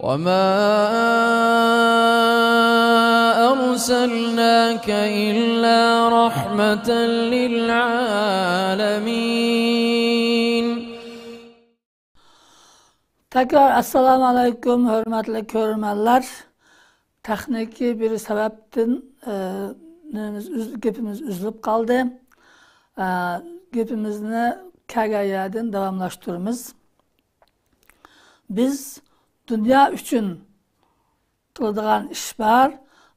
وَمَا أَرْسَلْنَاكَ إِلَّا رَحْمَةً لِلْعَالَمِينَ. Tekrar Esselamu Aleyküm hürmetli görürmenler. Tekniki bir sebepten gepimiz üzülüp kaldı. Gepimizni kagayadın devamlaştırımız. Biz dünya üçün kıldığan iş var,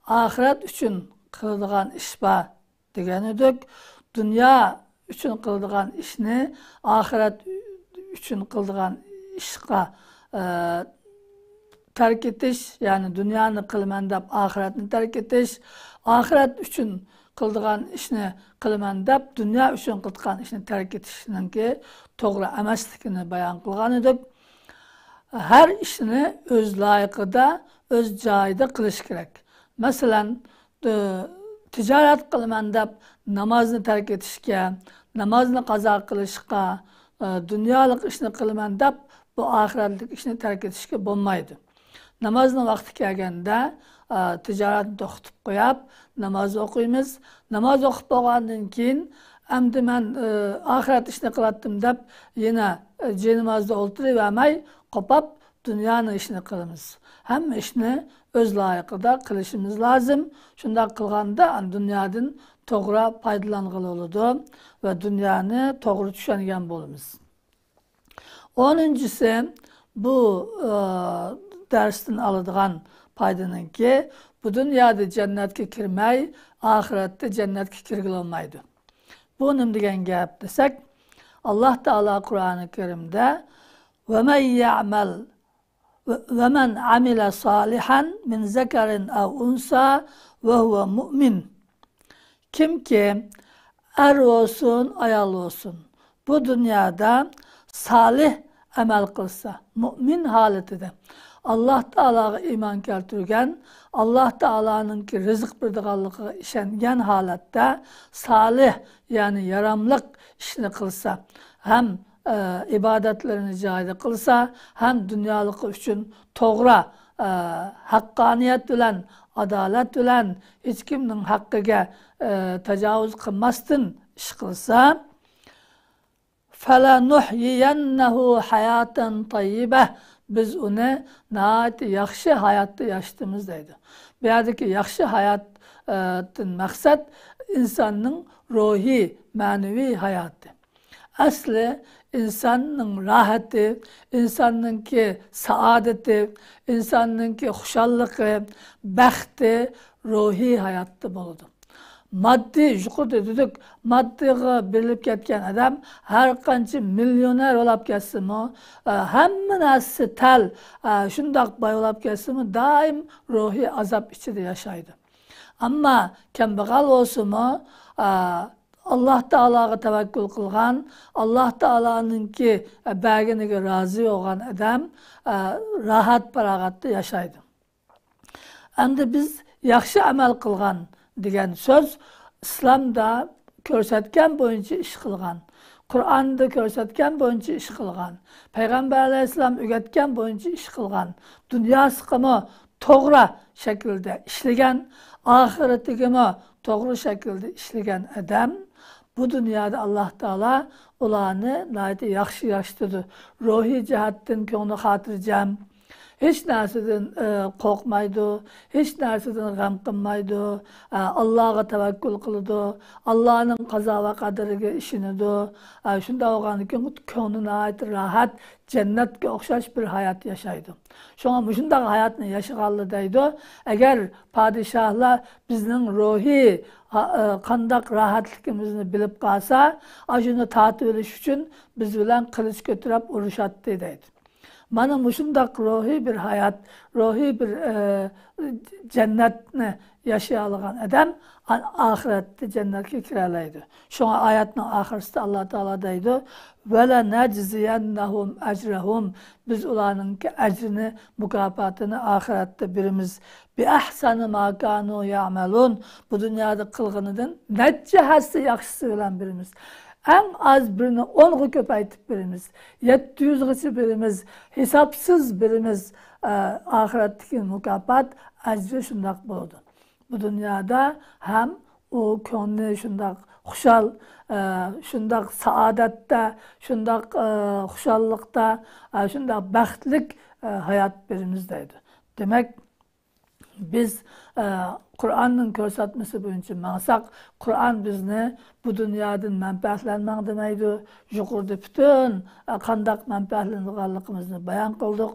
ahiret üçün kıldığan iş var degen edik. Dünya üçün kıldığan işini ahiret üçün kıldığan işe terk etiş, yani dünyanı kılman dep ahiretini terk etiş, ahiret üçün kıldığan işini kılman dep dünya üçün kıldığan işini terk etişinki doğru emasligini bayan kılgan edik. Her işini öz layıkıda, öz joyida kılış gerek. Mesela ticaret kılman dep namazını terk etişke, namazını kaza kılışka, dünyalık işini kılman dep bu ahiretlik işini terk etişke bolmaydı. Namazın vakti kelgende ticaretini to'xtatib qo'yib, namoz o'qiymiz. Namoz o'qib bo'lgandan keyin endi men ahiret ishini qilatdim deb yana namozda o'tiravermay, qopab dunyoning ishini qilamiz. Hamma ishni o'z loyiqida qilishimiz lozim. Shunday qilganda dunyodan to'g'ri foydalang'ili bo'ladi va dunyoni to'g'ri tushungan bo'lamiz. 10-incisi bu dersten aladigan paydanınki bu dünyada cennetke kirmey, ahirette cennetke kirgil olmaydı. Bu nima degan gap desek, Allah Teala Kur'an-ı Kerim'de ve men amile salihan min zekarin ev unsa ve huve mu'min. Kim ki er olsun, ayal olsun, bu dünyada salih amel kılsa, mümin haletide, Allah Teala'ya iman keltirgen, Allah Teala'nın ki rızık birdiğallığı işengen halette salih, yani yaramlık işini kılsa, hem ibadetlerini cahide kılsa, hem dünyalık üçün doğru, hakkaniyet bilen, adalet bilen, hiç kimnin hakkıga tecavüz kılmastın iş kılsa, فَلَنُحْيِيَنَّهُ حَيَاتًا طَيِّبَةً. Biz onu nahayet yaxşı hayatta yaşadığımız deydi. Bu yerdeki yaxşı hayatın maksat insanın ruhi, manevi hayatı. Aslı insanın rahatı, insanın ki saadeti, insanın ki hoşallığı, baxti, ruhi hayatta buludu. Maddi, yuqorida dedik, maddiga berilib ketgan adam har qancha millioner bo'lib ketsimi, hamma narsasi tal, shundoq boy bo'lib ketsimi, doim ruhiy azob ichida yashaydi. Ammo kambag'al bo'lsimi, Allah Teala'ga tavakkul qilgan, Allah Teala'ningki baginiga rozi bo'lgan adam rahat farog'atda yashaydi. Endi biz yaxshi amal qilgan degan söz İslam'da ko'rsatgan bo'yicha ish qilgan, Qur'onda ko'rsatgan bo'yicha ish qilgan, Payg'ambar alayhissalom o'rgatgan bo'yicha ish qilgan, dunyosiga to'g'ri shaklda ishlagan, oxiratiga to'g'ri shaklda ishlagan adam bu dunyoda Alloh taolo ularni nayta yaxshi yashtirdi. Ruhiy jihatdan ko'ngli xotirjam, hiç narsadan korkmaydı, hiç narsadan gam qilmaydi, Allah'a tevekkül qiladi, Allah'ın qazo va qadariga ishonadi. Shunda bo'lgandan keyin ko'ngli rahat, jannatga o'xshash bir hayot yashaydi. Shunga shunday hayotni yashaganlar deydi. Agar podshohlar bizning ruhiy qandaq rahatligimizni bilib qolsa, shuni tatib olish uchun biz bilan qilich ko'tarib urushadi deydi. Bana muşundak ruhi bir hayat, ruhi bir cennetini yaşayalıgan adam ahirette cennetke kiralaydı. Şuna ayetinin ahirsinde Allah Teala deydi. وَلَنَجْزِيَنَّهُمْ اَجْرَهُمْ. Biz ulanın ki ecrini, mükafatını ahirette birimiz بِأَحْسَنِ مَا كَانُوا يَعْمَلُونَ. Bu dünyada kılgınıdın necce hası yakşısı olan birimiz. En az birini 10'a köpaytip birimiz, 700'gısı birimiz, hesapsız birimiz ahiretteki mükafat acı şundak buldu. Bu dünyada hem o könlü şundak huşal, şundak saadette, şundak huşallıkta, şundak baxtlik hayat birimizdeydi. Demek biz Kur'an'ın ko'rsatmasi bo'yicha maqsad Kur'an bizni bu dunyodan manfaatlanmak demeydi. Yuqorida bütün qandaq manfaatlanganligimizni bayon qildik.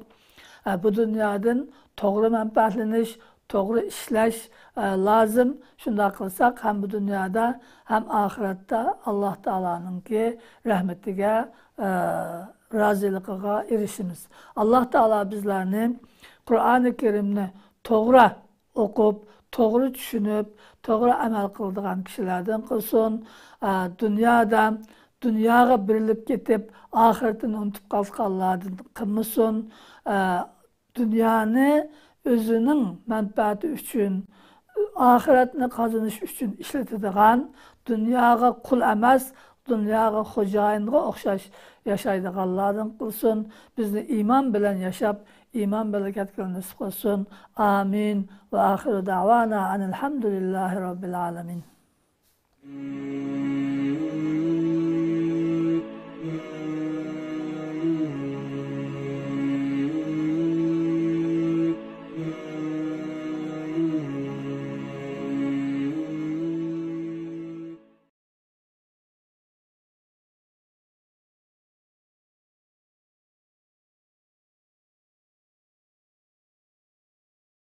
Bu dunyodan to'g'ri manfaatlanish, to'g'ri ishlash lazım. Shunday qilsak ham bu dunyoda ham oxiratda Alloh taoloninki rahmatiga, roziligiga erishimiz. Alloh taolo bizlarni Qur'oni Karimni to'g'ri o'qib, to'g'ri tushunib, to'g'ri amal qiladigan kishilardan qilsin. Dunyoga berilib ketib, oxiratini unutib qolganlardan qilmasin. Dunyoni o'zining manfaati uchun, oxiratni qozonish uchun ishlatadigan, dunyoga qul emas, dunyoga xo'jayinga o'xshash yashaydiganlardan qilsin. Bizni iymon bilan yashab, iman bereketlerini nasip olsun. Amin. Ve ahiru davana anilhamdülillahi rabbil alemin.